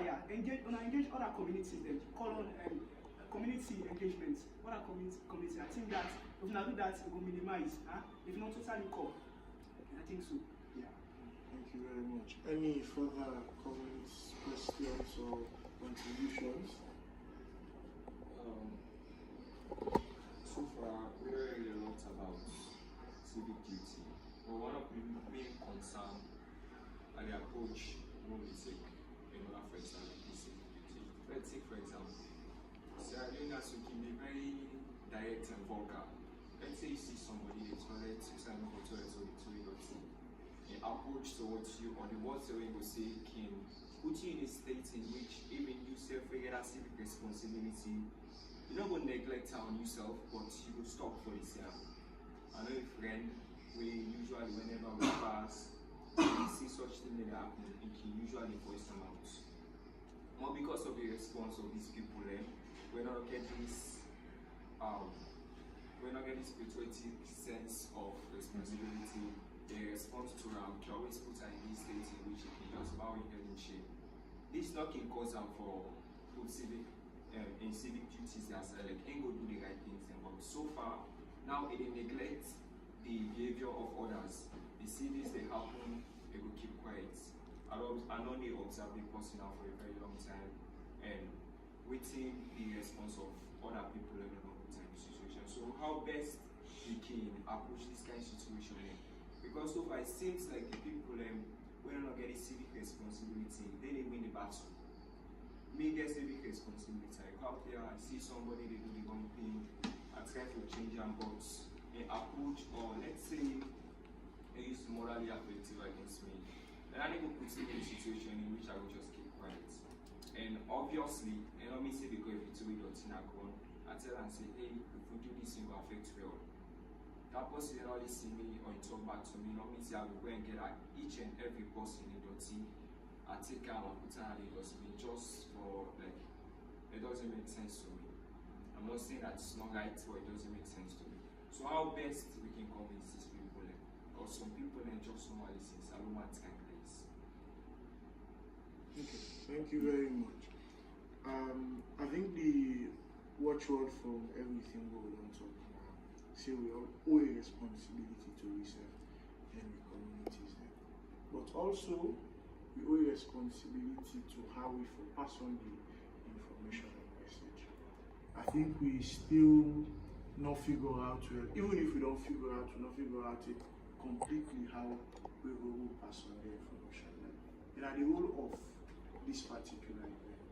yeah, engage other communities. Then call on community engagement. Other community. I think that if we do that, it will minimize. If not totally cut. I think so. Yeah. Thank you very much. Any further comments, questions, or contributions? So far, we heard a lot about civic duty. But one of the main concerns and the approach we take in order for example civic duty. Let's take for example, Sierra Leone can be very direct and vulgar. Let's say you see somebody in the toilet, you say no toilet or the toilet. The approach towards you or the words that we will say can put you in a state in which even you self-figure that civic responsibility. You're not going to neglect on yourself, but you will stop for this year. I know a friend, we usually, whenever we pass, we see such things that happen, it can usually voice them out. But because of the response of these people, we're not getting this patriotic sense of responsibility. The response to can always put her in this state in which it can just bow your head in shame. This not can cause them for good civic in civic duties as like ain't go do the right things, but so far now it neglect the behavior of others. They see this they happen, they will keep quiet. I know they observe the person now for a very long time and waiting the response of other people in a long time situation. So how best we can approach this kind of situation? Because so far it seems like the people when they not get a civic responsibility, then they win the battle. Me get civic responsibility. I go out there, I see somebody, they do the wrong thing, I try to change them, but an approach, or let's say they used to morally affective against me, then I need to put me in a situation in which I will just keep quiet. And obviously, and let me say because if it's a dot in a gun, I tell and say, hey, if we do this, it will affect well. That person will only see me or talk back to me, let me say I will go and get at each and every person in the dirty. I take care of put her in the just for like it doesn't make sense to me. I'm not saying that it's not right, but it doesn't make sense to me. So how best we can convince these people or some people just normally say Salomon kind of place. Okay, thank you very much. I think the watchword from everything we don't talk now, say we all owe a responsibility to research and the communities there. But also we owe a responsibility to how we pass on the information and message. I think we still not figure out well, even if we don't figure out, we not figure out it completely how we will pass on the information. And at the whole of this particular event,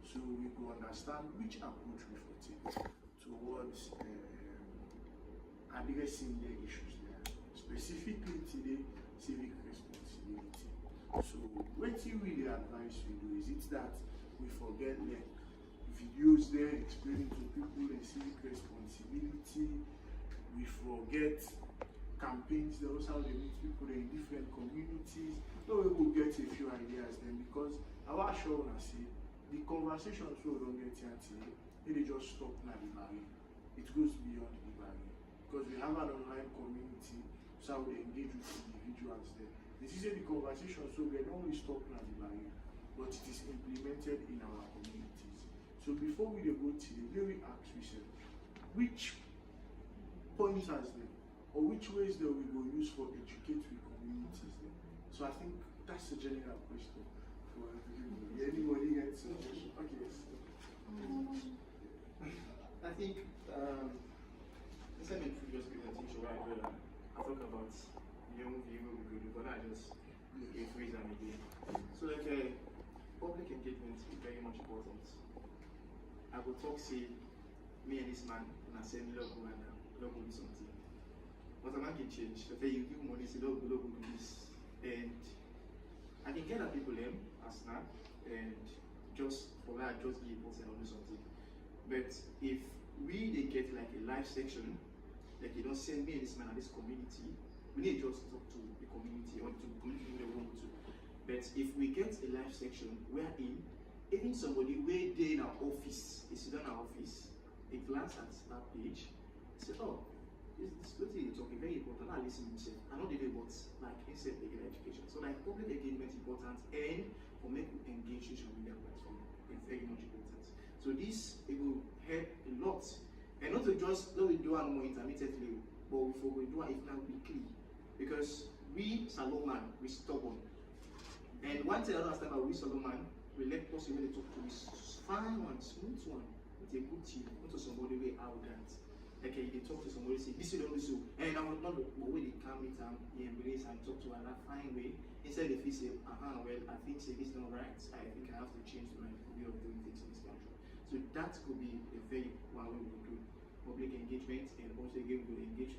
so we will understand which approach we will take towards addressing the issues there. Specifically today, civic responsibility. So what you really advise we do is it's that we forget like videos there explaining to people the civic responsibility. We forget campaigns, there also how they meet people in different communities. So we will get a few ideas then because our show I see the conversations we don't get here today, they just stop now the barrier. It goes beyond the barrier. Because we have an online community, so we engage with individuals there. This is the conversation, so we don't only stop at the barrier, but it is implemented in our communities. So before we go to the very ask ourselves, which pointers then, or which ways that we will use for educate the communities then? So I think that's a general question for everybody. Anybody gets a question? Okay, yes. I think instead of previous presentation where I talk about young people we could do, but I just rephrase them again. So like public engagement is very much important. I will talk say me and this man and I say love and love will do something. But a man can change. So you give money, say love will do this. And I can get at people as now and just for that just give us and do something. But if they get like a live section, like you don't send me and this man and this community, we need just talk to the community or to the community we want to. But if we get a live section wherein even somebody where they in our office, they sit down in our office, they glance at that page, say, oh, this what you're talking very important. I listen to I know they do but like instead they get education. So like public engagement is important and for make engage social media platform is very much important. So this it will help a lot. And not to just not we do it more intermittently, but we do it now weekly. Because we Salomon, we stubborn. And one thing I don't understand about we Salomon, we let person when they talk to is fine one, smooth one, with a good team, not to somebody very arrogant. Like they talk to somebody say this is always so, and I will not the way they calm it and they embrace and talk to her in a fine way. Instead if he say, well, I think say this is not right, I think I have to change my way of doing things in this country. So that could be a very one way we do public engagement, and also again we will engage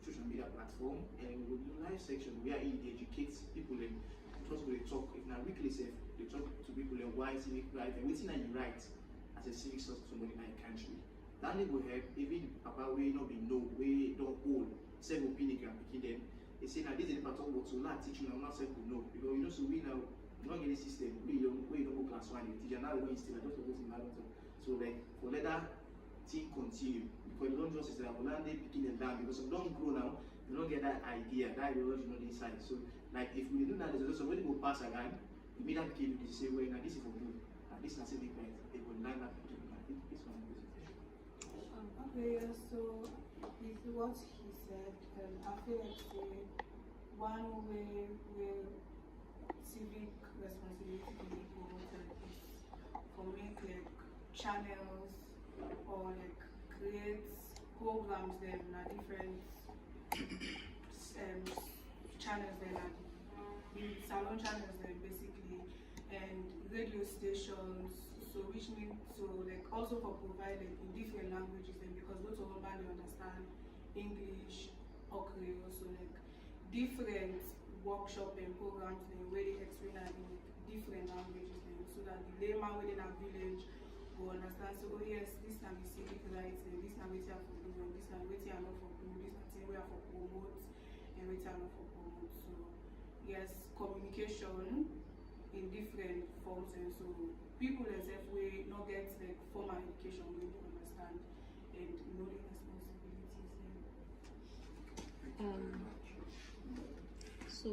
social media platform, and we will do live section where it educates people and just we talk if not weekly safe, they talk to people and why civic right and waiting that you write as a civic source to somebody in the country. That will help even about we not be know, we don't hold self opinion can pick them. They say now this is the part of what to learn teaching and not self to know. Because you know so we now not get a system, we don't go class one, you teach now we still just to go to marathon. So like for let that thing continue. Because you don't just say that learn they picking them down because some don't grow now, you don't get that idea, that ideology not inside. So like if we do that, there's also somebody will pass again, you meet that kid the same way, now this is for good, and this is a civic right, they will learn that to do. I think this one is okay, so with what he said, I feel like one way where civic responsibility can be promoted is for make like channels or like create programs then na different channels then the salon channels then basically, and radio stations. So which means so like also for provided in different languages then because both of them they understand English or Creole, so like different workshop and programs then where they explain it in different languages then so that the layman within a village will understand. So oh yes, this can be civic rights and this can be for do and this can be not for do, this can be for promote and we are not for promote. So yes, communication in different forms, and so people themselves will not get like formal education will understand and know the responsibilities. So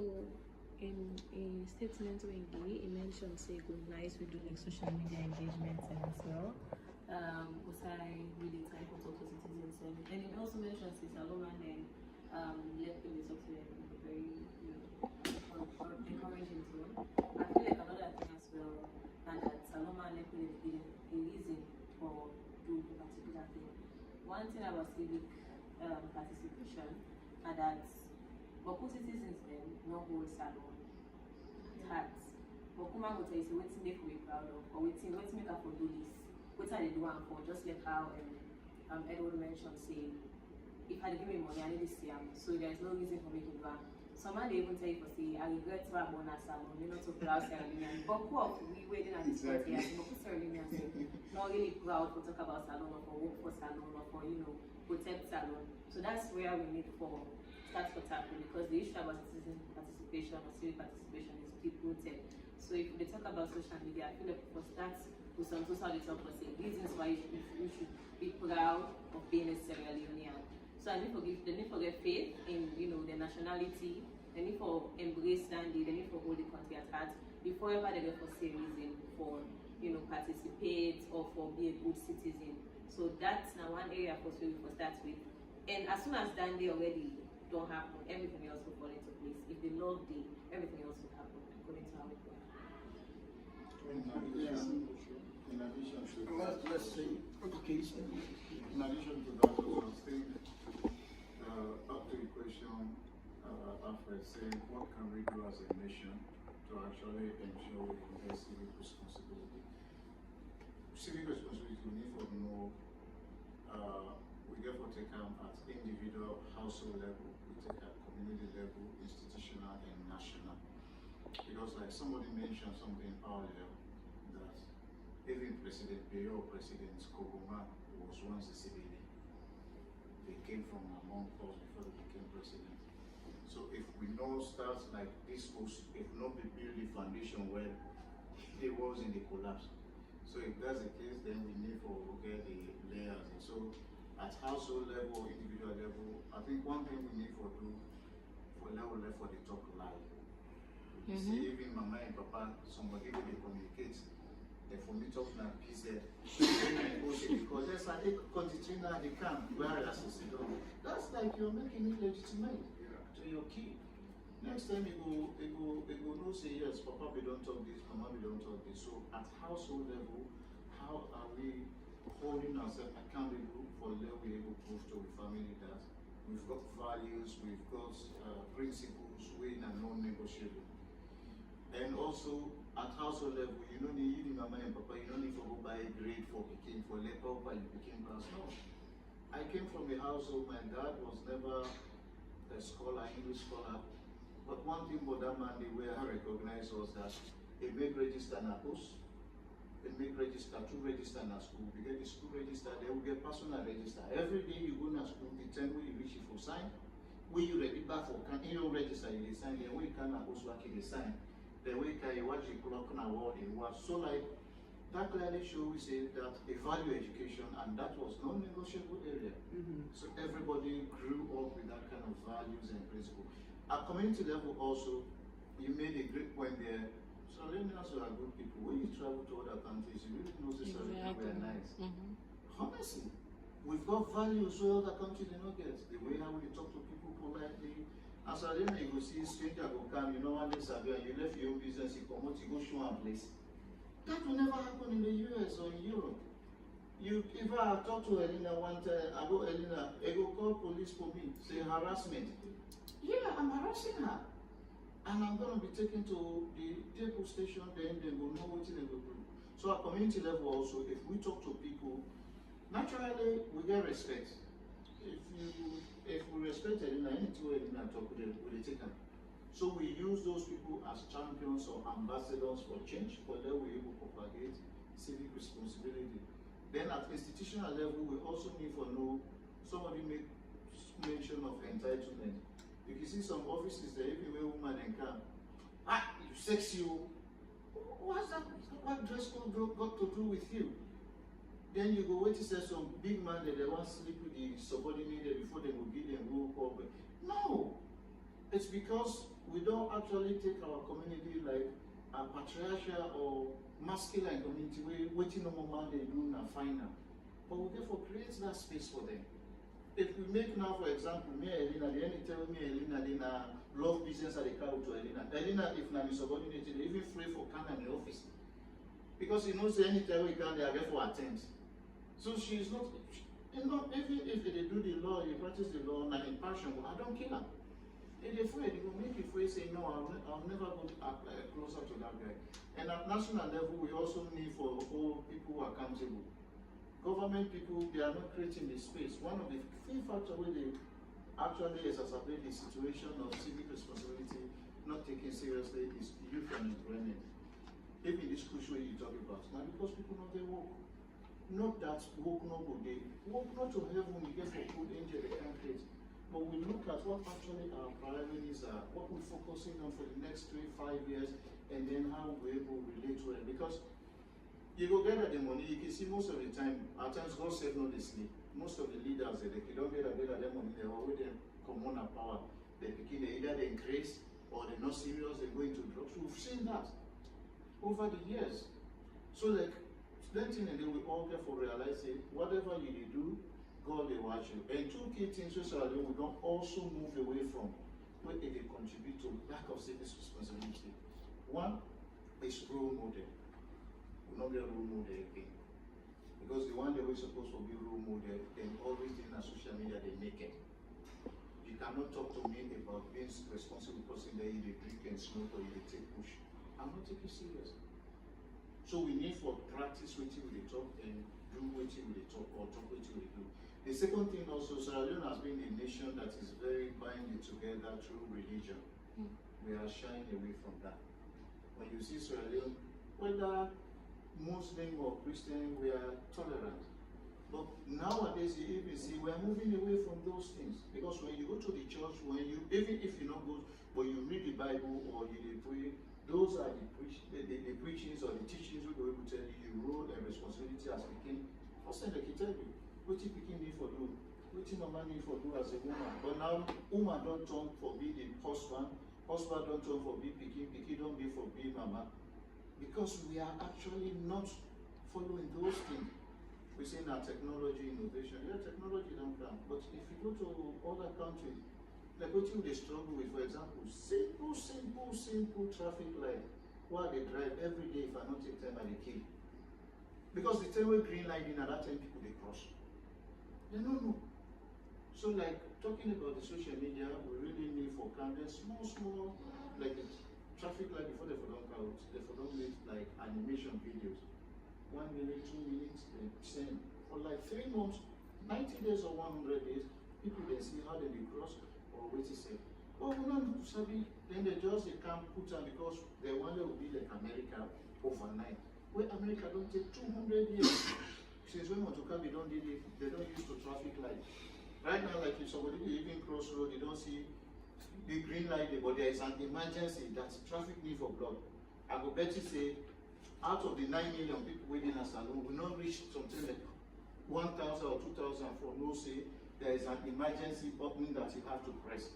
in a statement when he mentioned say go nice we do like social media engagements and as well. Was I really try to talk to citizens and it also mentions this alone and let people talk to them in a very or encouraging tone. I feel like another thing as well and that Saloma let people a reason for doing a particular thing. One thing about civic participation and that Boku citizens then no hold salon heart. Bokuma go tell you say wetin make we proud of or wetin make her for do this. What are they doing for? Just like how Edward mentioned say if I give me money I need to see him. So there's no reason for me to do that. Some man they even tell you for say I regret to have one salon, you know to proud Sierra Leone. But who of we waiting at this point here, Boku Sierra Leone say not really proud to talk about salon or for work for salon or for protect salon. So that's where we need for start for tackle because the issue about citizen participation or civic participation is deep rooted. So if they talk about social media, I feel like for start with some social talk for say reasons why you should be proud of being a Sierra Leonean. So I need to get faith in their nationality, they need to embrace Dandy, they need to hold the country at heart before ever they get for say reason for participate or for be a good citizen. So that's now one area for start with. And as soon as Dandy already don't happen, everything else will fall into place. If they love day, everything else will happen according to how it goes. In addition to that, let's say education. in addition to that, I was thinking after the question, Alfred saying, what can we do as a nation to actually ensure we can get civic responsibility? Civic responsibility, we need to know. We therefore take at individual, household level, we take at community level, institutional and national. Because like somebody mentioned something earlier, that even President Bayo, President Kogoma was once a civilian. They came from among us before they became president. So if we know start like this post, if not we build the foundation where there was in the collapse. So if that's the case, then we need to get the layers. And so at household level, individual level, I think one thing we need to do for level left for the top line, we You see, even mama and papa, somebody when they communicate, they for me talk na peace there. Because there's a country now they can't whereas they don't. That's like you're making it legitimate to your kid. Next time you go no say yes, papa we don't talk this, mama we don't talk this. So at household level, how are we holding ourselves accountable for the level we able to prove to the family that we've got values, we've got principles, weighing and non-negotiable. And also at household level, you don't need mama and papa, you don't need to go buy a grade for picking for letter by you became class. No. I came from a household, my dad was never a scholar, English scholar. But one thing about that man the way I recognized was that he make register in a post, they make register, two register in a school. You get the school register, they will get personal register. Every day you go to school, the time when you reach it for sign, when you ready back for can in your register, you sign, then when you can post work you sign. Then when you can watch the clock on a wall, you watch. So like that clearly shows we say that a value education and that was non-negotiable area. So everybody grew up with that kind of values and principles. At community level also, you made a great point there. Salonians are good people. When you travel to other countries, you really know this Salonians were nice. Honestly, we've got values where other countries do not get. The way how we talk to people politely. As a Salonian, you go see a stranger go come, you know one day Sabia, you left your own business, you come out, you go show a place. That will never happen in the US or in Europe. If I talk to Elena one time, I go, Elena, I go call police for me, say harassment. Yeah, I'm harassing her. And I'm going to be taken to the depot station, then they will know what they will do. So at community level also, if we talk to people, naturally we get respect. If we respect Elena, anything Elena talk with them, we take them. So we use those people as champions or ambassadors for change, for that we're able to propagate civic responsibility. Then at institutional level, we also need to know, somebody make mention of entitlement. You can see some offices there, even where women can come. You sexy, what's that? What dress code got to do with you? Then you go wait to say some big man that they want to sleep with the subordinate before they will give them roll call. No, it's because we don't actually take our community like a patriarchal or masculine community where waiting on man they do na final. But we therefore create that space for them. If we make now, for example, me and Elena, they only tell me Elena, they love business at the car to Elena. Elena, if na subordinate, they even free for can in the office. Because he knows anytime we can, they are there for attend. So she is not, even if they do the law, they practice the law, and in passion, I don't kill her. If they're afraid, they will make you afraid, say, no, I'll never go closer to that guy. And at national level, we also need for all people who are accountable. Government people, they are not creating the space. One of the key factors where they actually exacerbate the situation of civic responsibility not taken seriously is youth unemployment. Even this crucial you talk about. Now because people know they work. Not that work no good day. Work not to heaven we get for good angel they can't create. But we look at what actually our priorities are, what we're focusing on for the next 3-5 years, and then how we're able to relate to it. Because you go get at the money, you can see most of the time, at times God said no they sleep. Most of the leaders they don't get at their money, they always come on a power. They begin either they increase or they're not serious, they go into drugs. We've seen that over the years. So like that thing and then we all therefore realize it, whatever you do, God will watch you. And two key things we don't also move away from where they contribute to lack of civic responsibility. One is role model. We not be a role model again. Because the one that we're supposed to be role model, then always in a social media they make it. You cannot talk to me about being a responsible person that you drink and smoke or you take push. I'm not taking serious. So we need for practice what you will talk and do what you will talk or talk what you will do. The second thing also, Sierra Leone has been a nation that is very binding together through religion. We are shying away from that. When you see Sierra Leone, whether Muslim or Christian, we are tolerant. But nowadays, you even see we are moving away from those things. Because when you go to the church, even if you don't go, but you read the Bible or you pray, those are the preachings or the teachings we will tell you your role and responsibility as a king. First thing they can tell you, what you picking need for do, what you mama need for do as a woman. But now, woman don't turn for be the husband husband don't turn for big pikin, pikin don't be for big mama. Because we are actually not following those things. We say now technology innovation. Yeah, technology don't come. But if you go to other countries, like what you they struggle with, for example, simple traffic light. While they drive every day, if I don't take time, I they kill. Because the time we green light in, at that time people they cross. They don't know. So like talking about the social media, we really need for cameras, small, like the traffic light before they for don't count, they for don't make like animation videos. 1 minute, 2 minutes, they send. For like 3 months, 90 days or 100 days, people they see how they cross or wait to say. Oh, we don't do sabi. Then they can't put on because they want to be like America overnight. Where America don't take 200 years. Since when Motokabi don't did it, they don't use the traffic light. Right now, like if somebody even cross road, they don't see the green light, but there is an emergency that traffic need for block. I go bet you say, out of the 9 million people waiting in a salon, we not reach something like 1,000 or 2,000 for no say there is an emergency button that you have to press.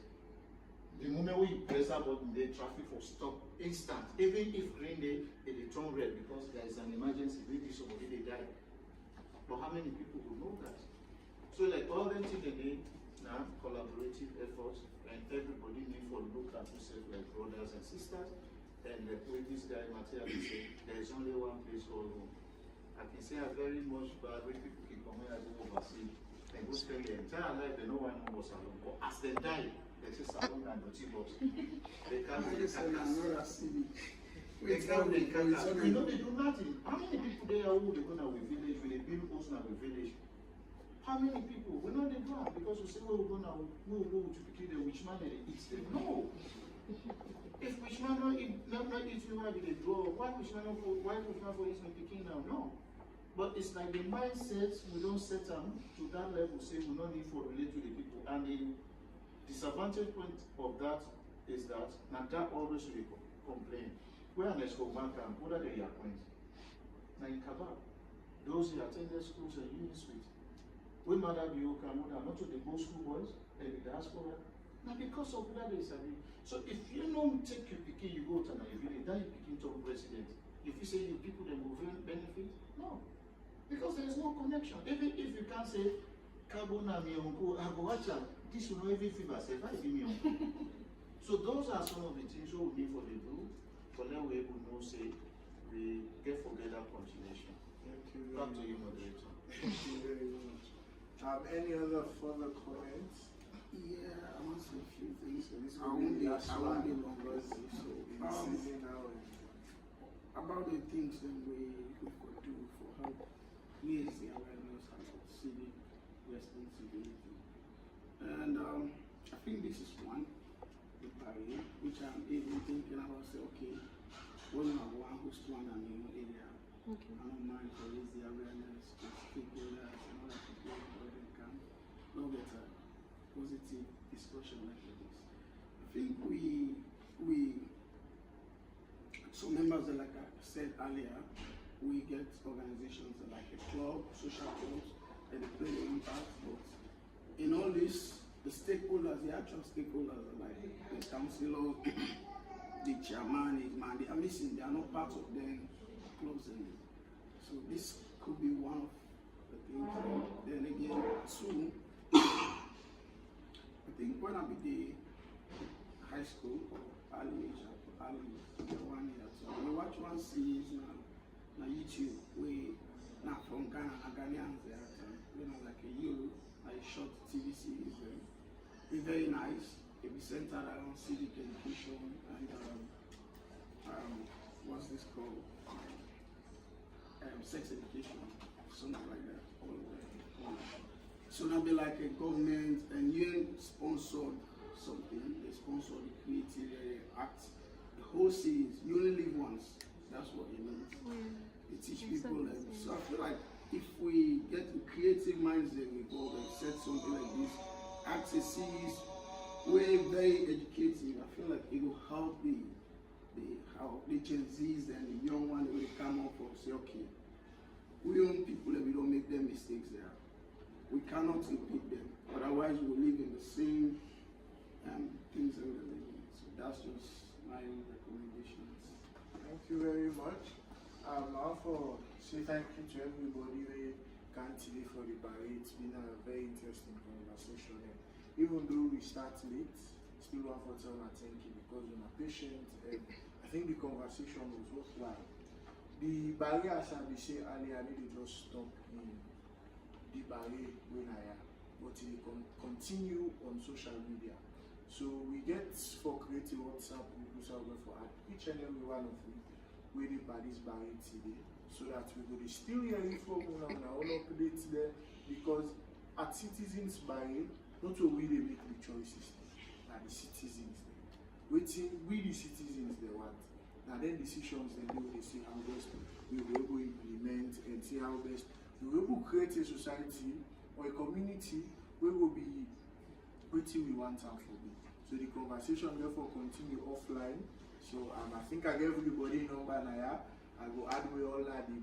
The moment we press that button, the traffic will stop instant. Even if green day, it will turn red because there is an emergency. Maybe somebody they die. But how many people will know that? So like all them things they need now, collaborative efforts, and everybody need for look at themselves like brothers and sisters. And with this guy Matthias say, there is only one place called home. I can say I'm very much bad when people can come here and go overseas. They go spend their entire life, they know one was alone. But as they die, they say salon and dirty box. They can't be Civic. They can't be You know they do nothing. How many people there are who they go now with village, with a build house now with village? How many people? We know they do because we say we go now, we will go to kill the witch man and they eat them. No. If which man not eat, not eat you have the draw, why which man for eat my picking now? No. But it's like the mindset we don't set them to that level, say we don't need for relate to the people. And the disadvantage point of that is that now that always will complain. Where an escort bank and what are they acquaint? Now in Kabab, those who attended schools and units with, we mother be okay, not to the both school boys and the diaspora. Now because of that is so if you don't take your picking, you go to another village, then you begin to president. If you say you people then will benefit, no. Because there is no connection. Even if you can't say carbon and me uncle, I go watch out, this will not even fever say if I give me uncle. So those are some of the things we need for the group, for then we will know say we get that continuation. Thank you. Back to you, moderator. Thank you very much. Any other further comments? Yeah, I want to say a few things. So this I won't be long. So, about the things that we could do for help raise the awareness about civic responsibility. And I think this is one, the barrier, which I'm even thinking about, say, okay, when I want who's one in your area, I don't mind to raise the awareness to stakeholders and other people where they can not get a positive discussion like this. I think some members, like I said earlier, we get organizations like a club, social clubs, and they play their impact. But in all this, the stakeholders, the actual stakeholders, like the councillor, the chairman, the man, they are missing. They are not part of the clubs anymore. So this could be one of the things. Then again, soon, I think when I be the high school, early 1 year, so we watch one series na YouTube where now from Ghana, Ghanaians there, like a Euro, like a short TV series. It's very nice. It be centered around civic education and what's this called? Sex education, something like that. So now be like a government and UN sponsored something. They sponsor the creative act. The whole series, you only live once. That's what it means. They teach people. So I feel like if we get the creative minds that we go and set something like this, act a series, we're very educative. I feel like it will help the Gen Zs and the young ones when they come up and say, okay, we young people that we don't make them mistakes there. We cannot repeat them. Otherwise we will live in the same things that we're living. So That's just my own recommendations. Thank you very much. I want to say thank you to everybody who came today for the Barray. It's been a very interesting conversation. And even though we start late, still want to tell my thank you because you're patient. And I think the conversation was worthwhile. The Barray, as I be say earlier, I need to just stop in the Barray when I am, but it continue on social media. So we get for creative WhatsApp groups out there for each and every one of you waiting by this Barray today, so that we will still hearing from one and our own updates there, because at Citizens Barray, not only they make the choices, are the citizens there. Waiting, we the citizens they want. Now then decisions they do, they see how best we will able to implement and see how best we will able to create a society or a community where will be waiting we want and for me. So the conversation therefore continue offline. So I think I gave everybody number now. I go add we all the